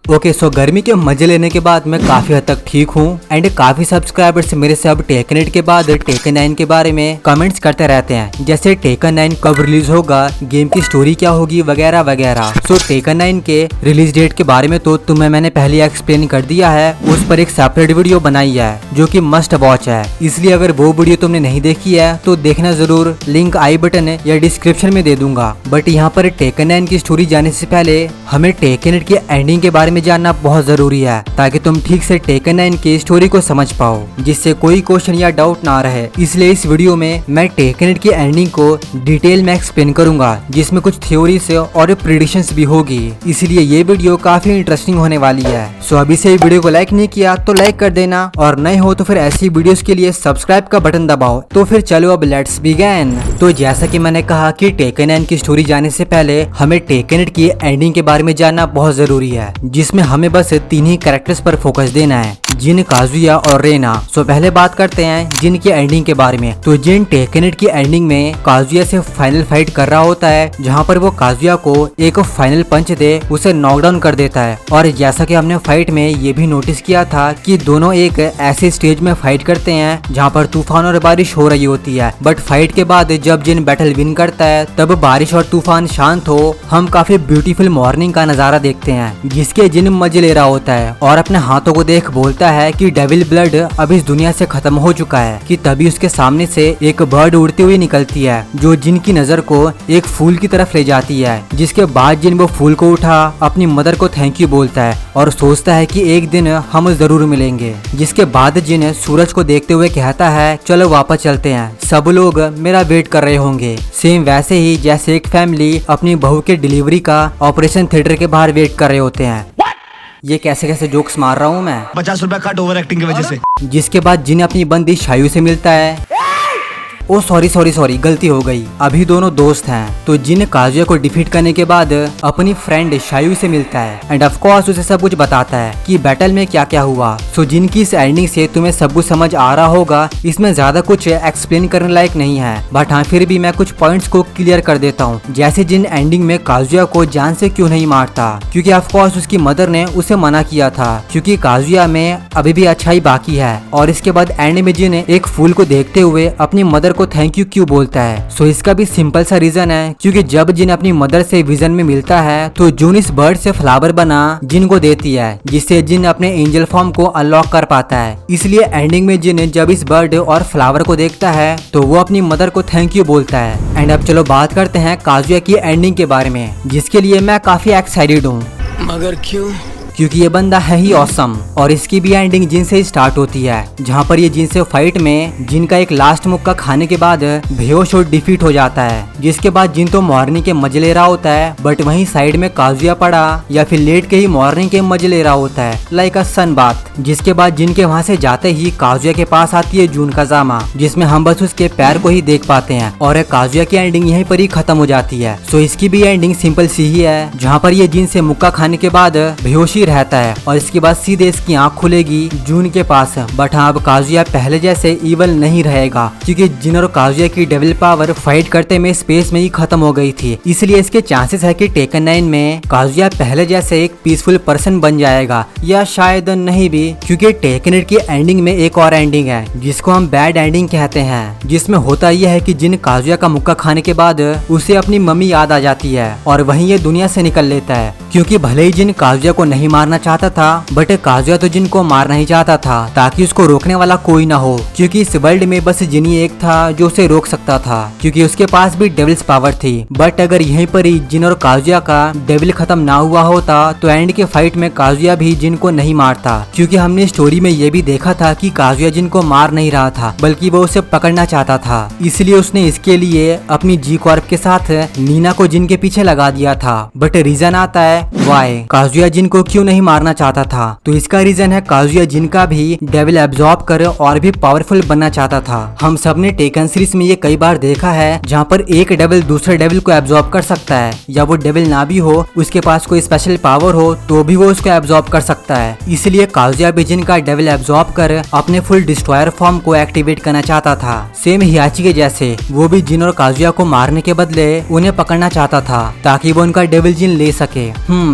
Okay so गर्मी के मजे लेने के बाद मैं काफी हद तक ठीक हूँ एंड काफी सब्सक्राइबर्स मेरे से अब टेकन 8 के बाद टेकन 9 के बारे में कमेंट्स करते रहते हैं, जैसे टेकन 9 कब रिलीज होगा, गेम की स्टोरी क्या होगी वगैरह वगैरह। सो टेकन 9 के रिलीज डेट के बारे में तो तुम्हें मैंने पहले एक्सप्लेन कर दिया है, उस पर एक सेपरेट वीडियो बनाई है जो कि मस्ट वॉच है, इसलिए अगर वो वीडियो तुमने नहीं देखी है तो देखना जरूर, लिंक आई बटन या डिस्क्रिप्शन में दे दूंगा। बट यहाँ पर टेकन 9 की स्टोरी जाने से पहले हमें टेकन 8 की एंडिंग के बारे में जानना बहुत जरूरी है, ताकि तुम ठीक से टेकन 9 की स्टोरी को समझ पाओ, जिससे कोई क्वेश्चन या डाउट ना रहे। इसलिए इस वीडियो में मैं टेकन 8 की एंडिंग को डिटेल में एक्सप्लेन करूंगा, जिसमें कुछ थ्योरीज और प्रेडिक्शंस भी होगी, इसलिए ये वीडियो काफी इंटरेस्टिंग होने वाली है। सो अभी से वीडियो को लाइक नहीं किया तो लाइक कर देना, और नए हो तो फिर ऐसी वीडियोस के लिए सब्सक्राइब का बटन दबाओ। तो फिर चलो अब लेट्स बिगिन। तो जैसा कि मैंने कहा कि टेकन 9 की स्टोरी जाने से पहले हमें टेकन 8 की एंडिंग के बारे में जानना बहुत जरूरी है, जिसमें हमें बस 3 ही कैरेक्टर्स पर फोकस देना है, जिन, काजुया और रेना। सो पहले बात करते हैं जिन की एंडिंग के बारे में। तो जिन टेकन 8 की एंडिंग में काजुया से फाइनल फाइट कर रहा होता है, जहां पर वो काजुया को एक फाइनल पंच दे उसे नॉकडाउन कर देता है। और जैसा कि हमने फाइट में ये भी नोटिस किया था कि दोनों एक ऐसे स्टेज में फाइट करते हैं जहां पर तूफान और बारिश हो रही होती है, बट फाइट के बाद जब जिन बैटल विन करता है तब बारिश और तूफान शांत हो हम काफी ब्यूटीफुल मॉर्निंग का नजारा देखते हैं, जिसके जिन मजे ले रहा होता है और अपने हाथों को देख बोलता है कि डेविल ब्लड अब इस दुनिया से खत्म हो चुका है। कि तभी उसके सामने से एक बर्ड उड़ती हुई निकलती है, जो जिन की नजर को एक फूल की तरफ ले जाती है, जिसके बाद जिन वो फूल को उठा अपनी मदर को थैंक यू बोलता है और सोचता है कि एक दिन हम जरूर मिलेंगे। जिसके बाद जिन सूरज को देखते हुए कहता है चलो वापस चलते हैं, सब लोग मेरा वेट कर रहे होंगे। सेम वैसे ही जैसे एक फैमिली अपनी बहू के डिलीवरी का ऑपरेशन थिएटर के बाहर वेट कर रहे होते हैं। ये कैसे कैसे जोक्स मार रहा हूँ मैं, 50 रुपया कट ओवर एक्टिंग की वजह से। जिसके बाद जिन अपनी बंदी शायू से मिलता है। ओ सॉरी गलती हो गई, अभी दोनों दोस्त हैं। तो जिन काजुया को डिफीट करने के बाद अपनी फ्रेंड शायू से मिलता है एंड ऑफ कोर्स उसे सब कुछ बताता है कि बैटल में क्या क्या हुआ। सो जिन की इस एंडिंग से तुम्हें सब कुछ समझ आ रहा होगा, इसमें ज्यादा कुछ एक्सप्लेन करने लायक नहीं है, बट हाँ फिर भी मैं कुछ पॉइंट्स को क्लियर कर देता हूँ। जैसे जिन एंडिंग में काजुया को जान से क्यों नहीं मारता, क्योंकि ऑफ कोर्स उसकी मदर ने उसे मना किया था, क्योंकि काजुया में अभी भी अच्छाई बाकी है। और इसके बाद एंड में जिन एक फूल को देखते हुए अपनी मदर को थैंक यू क्यों बोलता है। सो इसका भी सिंपल सा रीजन है, क्योंकि जब जिन अपनी मदर से विजन में मिलता है तो जून इस बर्ड से फ्लावर बना जिन को देती है, जिससे जिन अपने एंजल फॉर्म को अनलॉक कर पाता है। इसलिए एंडिंग में जिन जब इस बर्ड और फ्लावर को देखता है तो वो अपनी मदर को थैंक यू बोलता है। एंड अब चलो बात करते हैं काजुया की एंडिंग के बारे में, जिसके लिए मैं काफी एक्साइटेड हूँ। मगर क्यों? क्योंकि ये बंदा है ही ऑसम। और इसकी भी एंडिंग जिन से ही स्टार्ट होती है, जहाँ पर ये जिन से फाइट में जिन का एक लास्ट मुक्का खाने के बाद बेहोश और डिफीट हो जाता है। जिसके बाद जिन तो मॉर्निंग के मजे ले रहा होता है, बट वहीं साइड में काजुया पड़ा या फिर लेट के ही मॉर्निंग के मजे ले रहा होता है, लाइक अ सन बात। जिसके बाद जिन के वहाँ से जाते ही काजुया के पास आती है जून का जामा, जिसमें हम बस उसके पैर को ही देख पाते हैं, और काजुया की एंडिंग यहीं पर ही खत्म हो जाती है। सो इसकी भी एंडिंग सिंपल सी ही है, जहाँ पर ये जिन से मुक्का खाने के बाद बेहोशी रहता है और इसके बाद सीधे इसकी आंख खुलेगी जून के पास। बट हाँ अब काजुया पहले जैसे इवल नहीं रहेगा, क्योंकि जिन और काजुया की डेविल पावर फाइट करते में स्पेस में ही खत्म हो गई थी। इसलिए इसके चांसेस है कि टेकन 9 में काजुया पहले जैसे एक पीसफुल पर्सन बन जाएगा, या शायद नहीं भी, क्योंकि टेकन 8 की एंडिंग में एक और एंडिंग है जिसको हम बैड एंडिंग कहते हैं, जिसमें होता यह है कि जिन काजुया का मुक्का खाने के बाद उसे अपनी मम्मी याद आ जाती है और वहीं ये दुनिया से निकल लेता है। क्योंकि भले ही जिन काजुया को नहीं मारना चाहता था, बट काजुया तो जिन को मारना ही चाहता था, ताकि उसको रोकने वाला कोई ना हो, क्योंकि इस वर्ल्ड में बस जिन ही एक था जो उसे रोक सकता था, क्योंकि उसके पास भी डेविल्स पावर थी। बट अगर यहीं पर ही जिन और काजुया का डेविल खत्म ना हुआ होता तो एंड के फाइट में काजुया भी जिन को नहीं मारता, क्योंकि हमने स्टोरी में ये भी देखा था कि काजुया जिन को मार नहीं रहा था, बल्कि वो उसे पकड़ना चाहता था। इसलिए उसने इसके लिए अपनी जी कॉर्प के साथ नीना को जिन के पीछे लगा दिया था। बट रीजन आता है वाई काजुया जिन को क्यों नहीं मारना चाहता था, तो इसका रीजन है काजुया जिन का भी डेविल एब्जॉर्ब कर और भी पावरफुल बनना चाहता था। हम सब ने टेकन सीरीज में ये कई बार देखा है, जहाँ पर एक डेविल दूसरे डेविल को एब्जॉर्ब कर सकता है, या वो डेविल ना भी हो, उसके पास कोई स्पेशल पावर हो तो भी वो उसको एब्जॉर्ब कर सकता है। इसलिए काजुया भी जिन का डेविल एब्जॉर्ब कर अपने फुल डिस्ट्रॉयर फॉर्म को एक्टिवेट करना चाहता था। सेम हियाची के जैसे वो भी जिन और काजुया को मारने के बदले उन्हें पकड़ना चाहता था, ताकि वो उनका डेविल जिन ले सके।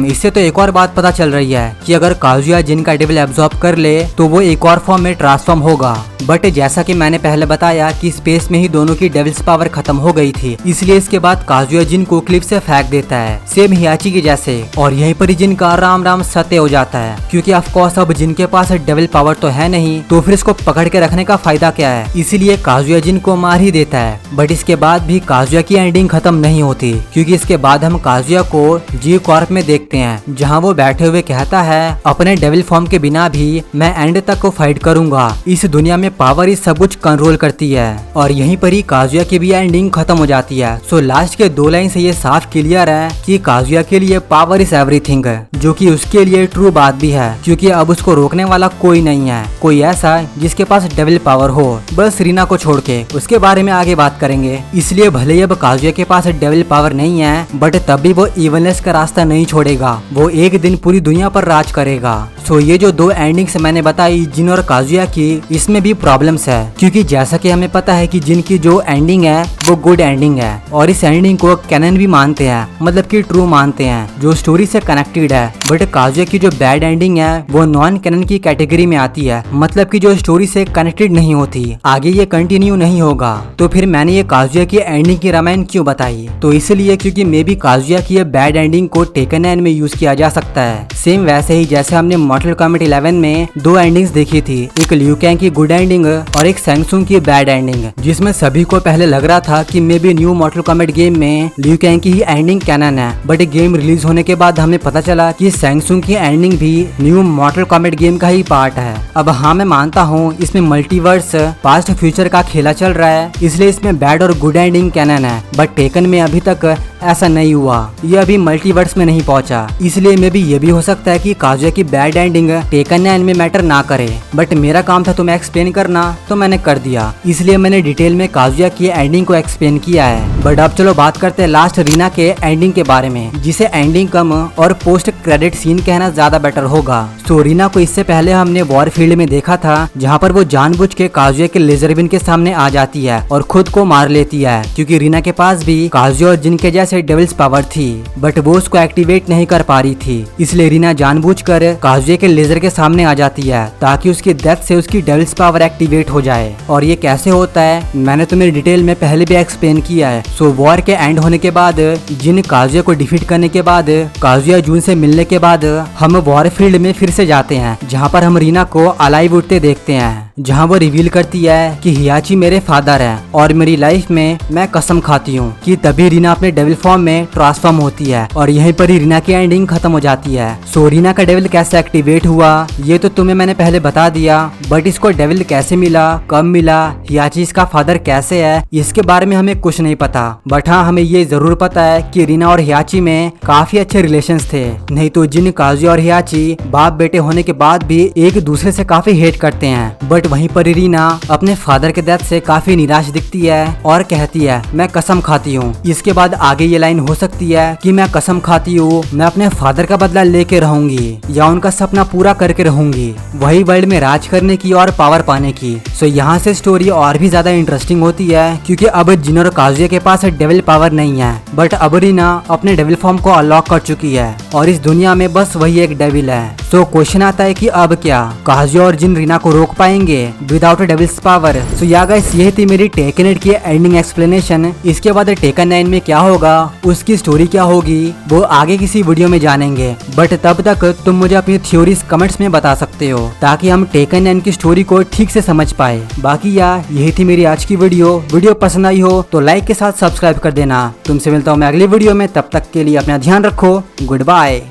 इससे तो एक और बात पता चल रही रही है कि अगर काजुया जिन का डेविल एब्जॉर्ब कर ले तो वो एक और फॉर्म में ट्रांसफॉर्म होगा। बट जैसा कि मैंने पहले बताया कि स्पेस में ही दोनों की डेविल्स पावर खत्म हो गई थी, इसलिए इसके बाद काजुया जिन को क्लिफ से फेंक देता है, सेम हियाची के जैसे। और यहीं पर ही जिन का राम राम सत्य हो जाता है, क्योंकि ऑफकोर्स अब जिनके पास डेविल पावर तो है नहीं, तो फिर इसको पकड़ के रखने का फायदा क्या है। इसीलिए काजुया जिन को मार ही देता है। बट इसके बाद भी काजुया की एंडिंग खत्म नहीं होती, क्योंकि इसके बाद हम काजुया को जी कॉर्प में देखते हैं, जहाँ वो बैठे हुए कहता है अपने डेविल फॉर्म के बिना भी मैं एंड तक को फाइट करूंगा। इस दुनिया में पावर ही सब कुछ कंट्रोल करती है। और यहीं पर ही काजुया की भी एंडिंग खत्म हो जाती है। सो लास्ट के 2 लाइन से ये साफ क्लियर है कि काजुया के लिए पावर इज एवरीथिंग, जो कि उसके लिए ट्रू बात भी है, क्योंकि अब उसको रोकने वाला कोई नहीं है, कोई ऐसा जिसके पास डेविल पावर हो, बस रीना को छोड़ के। उसके बारे में आगे बात करेंगे। इसलिए भले ही अब काजुया के पास डेविल पावर नहीं है, बट तब भी वो इवननेस का रास्ता नहीं छोड़ेगा। वो एक दिन पूरी दुनिया पर राज करेगा। सो ये जो 2 एंडिंग्स मैंने बताई जिन और काजुया की, इसमें भी प्रॉब्लम्स है, क्योंकि जैसा कि हमें पता है कि जिन की जो एंडिंग है वो गुड एंडिंग है, और इस एंडिंग को कैनन भी मानते हैं, मतलब कि ट्रू मानते हैं, जो स्टोरी से कनेक्टेड है। बट काजुया की जो बैड एंडिंग है वो नॉन कैनन की कैटेगरी में आती है, मतलब कि जो स्टोरी से कनेक्टेड नहीं होती, आगे ये कंटिन्यू नहीं होगा। तो फिर मैंने ये काजुया की एंडिंग की रामायण क्यों बताई? तो इसलिए क्योंकि मे बी काजुया की ये बैड एंडिंग को टेकन 9 में यूज किया जा सकता है। सेम वैसे ही जैसे हमने मॉर्टल कॉम्बैट 11 में 2 एंडिंग्स देखी थी, एक लियू कैंग की गुड एंडिंग और एक शैंग त्सुंग की बैड एंडिंग, जिसमें सभी को पहले लग रहा था कि may be new मॉर्टल combat game में लियू कैंग की ही एंडिंग कैनन है। बट गेम रिलीज होने के बाद हमें पता चला कि शैंग त्सुंग की एंडिंग भी न्यू मॉर्टल कॉम्बैट गेम का ही पार्ट है। अब हाँ, मैं मानता हूँ इसमें मल्टीवर्स पास्ट फ्यूचर का खेला चल रहा है, इसलिए इसमें बैड और गुड एंडिंग कैनन है। बट टेकन में अभी तक ऐसा नहीं हुआ, ये अभी मल्टीवर्स में नहीं पहुंचा, इसलिए मे भी ये भी हो सकता है कि काजुया की बैड एंडिंग टेकन 9 में मैटर ना करे। बट मेरा काम था तुम्हें एक्सप्लेन करना, तो मैंने कर दिया, इसलिए मैंने डिटेल में काजुया की एंडिंग को एक्सप्लेन किया है। बट अब चलो बात करते हैं लास्ट रीना के एंडिंग के बारे में, जिसे एंडिंग कम और पोस्ट क्रेडिट सीन कहना ज्यादा बेटर होगा। सो रीना को इससे पहले हमने वॉर फील्ड में देखा था, जहाँ पर वो जानबूझ के काजुया के लेजर बीन के सामने आ जाती है और खुद को मार लेती है, क्योंकि रीना के पास भी काजुया और जिन के जैसे डेविल्स पावर थी, बट वो उसको एक्टिवेट नहीं कर पा रही थी। इसलिए रीना जानबूझकर काजुया के लेजर के सामने आ जाती है, ताकि उसकी डेथ से उसकी डेविल्स पावर एक्टिवेट हो जाए। और ये कैसे होता है मैंने तुम्हें डिटेल में पहले भी एक्सप्लेन किया है। सो वॉर के एंड होने के बाद, जिन काजुया को डिफीट करने के बाद, काजुया जून से मिलने के बाद, हम वॉर फील्ड में फिर से जाते हैं, जहाँ पर हम रीना को अलाइव उठते देखते हैं, जहाँ वो रिवील करती है कि हियाची मेरे फादर है और मेरी लाइफ में मैं कसम खाती हूँ कि तभी रीना अपने डेविल फॉर्म में ट्रांसफॉर्म होती है। और यहीं पर ही रीना की एंडिंग खत्म हो जाती है। सो रीना का डेविल कैसे एक्टिवेट हुआ ये तो तुम्हें मैंने पहले बता दिया, बट इसको डेविल कैसे मिला, कब मिला, हियाची इसका फादर कैसे है, इसके बारे में हमें कुछ नहीं पता। बट हाँ, हमें ये जरूर पता है कि रीना और हियाची में काफी अच्छे रिलेशंस थे, नहीं तो जिन, काजुया और हियाची बाप बेटे होने के बाद भी एक दूसरे से काफी हेट करते हैं। बट वहीं पर रीना अपने फादर के डेथ से काफी निराश दिखती है और कहती है मैं कसम खाती हूँ। इसके बाद आगे ये लाइन हो सकती है कि मैं कसम खाती हूँ मैं अपने फादर का बदला लेके रहूंगी या उनका सपना पूरा करके रहूंगी, वही वर्ल्ड में राज करने की और पावर पाने की। सो यहाँ से स्टोरी और भी ज्यादा इंटरेस्टिंग होती है, क्योंकि अब जिन और काजुया के पास डेविल पावर नहीं है, बट अब रीना अपने डेविल फॉर्म को अनलॉक कर चुकी है और इस दुनिया में बस वही एक डेविल है। सो क्वेश्चन आता है कि अब क्या काजुया और जिन रीना को रोक पाएंगे विदाउट डेविल्स पावर? सो या गाइस, ये थी मेरी टेकन 8 की एंडिंग एक्सप्लेनेशन। इसके बाद टेकन 9 में क्या होगा, उसकी स्टोरी क्या होगी, वो आगे किसी वीडियो में जानेंगे। बट तब तक तुम मुझे अपनी थ्योरीज कमेंट्स में बता सकते हो, ताकि हम टेकन 9 की स्टोरी को ठीक से समझ पाए। बाकी यार, यही थी मेरी आज की वीडियो पसंद आई हो तो लाइक के साथ सब्सक्राइब कर देना। तुमसे मिलता हूँ मैं अगली वीडियो में, तब तक के लिए अपना ध्यान रखो। Good bye.